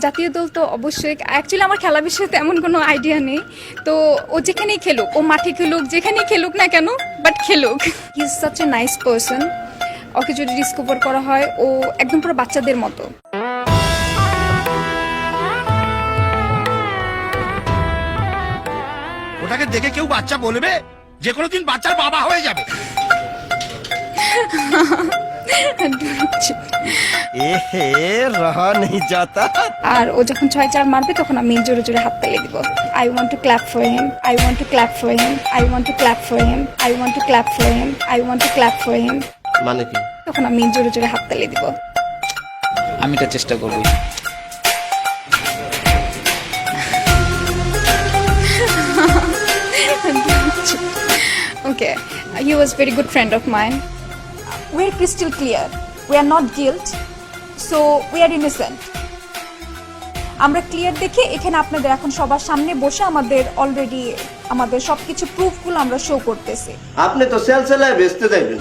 জাতীয় দল তো অবশ্যই, অ্যাকচুয়ালি আমার খেলা বিষয়ে তেমন কোনো আইডিয়া নেই। তো ও যেখানেই খেলুক, ও মাঠে খেলুক, যেখানেই খেলুক না কেন, বাট খেলুক। He is such a nice person. Okay যদি ডিসকভার করা হয়, ও একদম পুরো বাচ্চাদের মতো। ওটাকে দেখে কেউ বাচ্চা বলবে? যে কোনো দিন বাচ্চার বাবা হয়ে যাবে। এহে রহা নেই যাতা। আর ও যখন 6-4 মারবে তখন আমি জোরে জোরে হাত তালি দিব। I want to clap for him, I want to clap for him, I want to clap for him, I want to clap for him, I want to clap for him. মানে কি? তখন আমি জোরে জোরে হাত তালি দিব। আমি এটা চেষ্টা করবো। Okay, he was very good friend of mine. We're crystal clear. We are not guilt, so we are innocent. আমরা ক্লিয়ার দেখে এখানে আপনাদের এখন সবার সামনে বসে আমাদের অলরেডি আমাদের সবকিছু প্রুফগুলো আমরা শো করতেছি। আপনি তো সেলসেলায় বেচতে যাবেন।